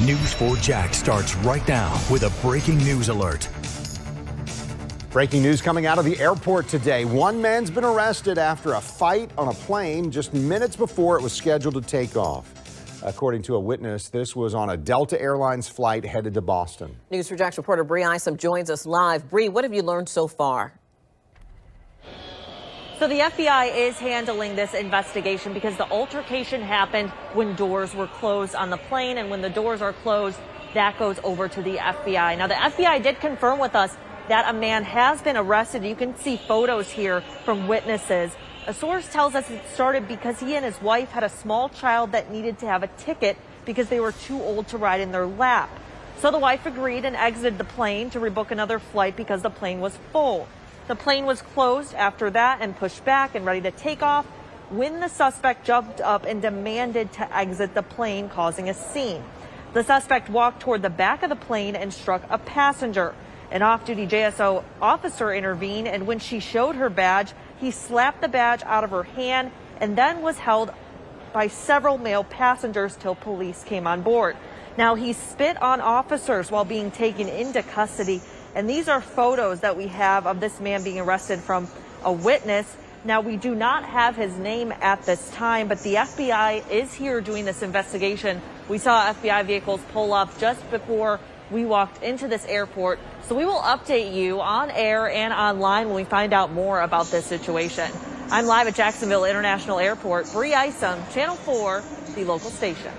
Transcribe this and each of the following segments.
News 4 Jax starts right now with a breaking news alert. Breaking news coming out of the airport today. One man's been arrested after a fight on a plane just minutes before it was scheduled to take off. According to a witness, this was on a Delta Airlines flight headed to Boston. News 4 Jax reporter Bree Isom joins us live. Bree, what have you learned so far? So the FBI is handling this investigation because the altercation happened when doors were closed on the plane, and when the doors are closed, that goes over to the FBI. Now, the FBI did confirm with us that a man has been arrested. You can see photos here from witnesses. A source tells us it started because he and his wife had a small child that needed to have a ticket because they were too old to ride in their lap. So the wife agreed and exited the plane to rebook another flight because the plane was full. The plane was closed after that and pushed back and ready to take off when the suspect jumped up and demanded to exit the plane, causing a scene. The suspect walked toward the back of the plane and struck a passenger. An off-duty JSO officer intervened, and when she showed her badge, he slapped the badge out of her hand and then was held by several male passengers till police came on board. Now, he spit on officers while being taken into custody. And these are photos that we have of this man being arrested from a witness. Now, we do not have his name at this time, but the FBI is here doing this investigation. We saw FBI vehicles pull up just before we walked into this airport. So we will update you on air and online when we find out more about this situation. I'm live at Jacksonville International Airport. Bree Isom, Channel 4, the local station.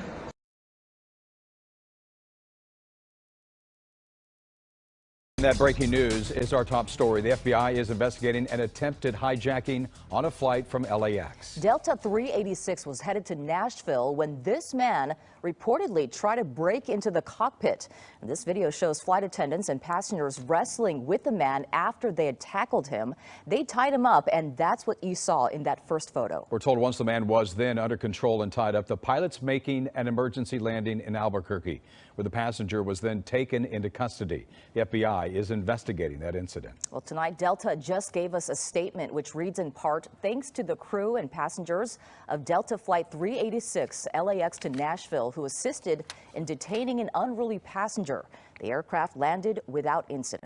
That breaking news is our top story. The FBI is investigating an attempted hijacking on a flight from LAX. Delta 386 was headed to Nashville when this man reportedly tried to break into the cockpit. And this video shows flight attendants and passengers wrestling with the man after they had tackled him. They tied him up, and that's what you saw in that first photo. We're told once the man was then under control and tied up, the pilots making an emergency landing in Albuquerque, where the passenger was then taken into custody. The FBI is investigating that incident. Well, tonight, Delta just gave us a statement which reads in part, thanks to the crew and passengers of Delta Flight 386 LAX to Nashville who assisted in detaining an unruly passenger. The aircraft landed without incident.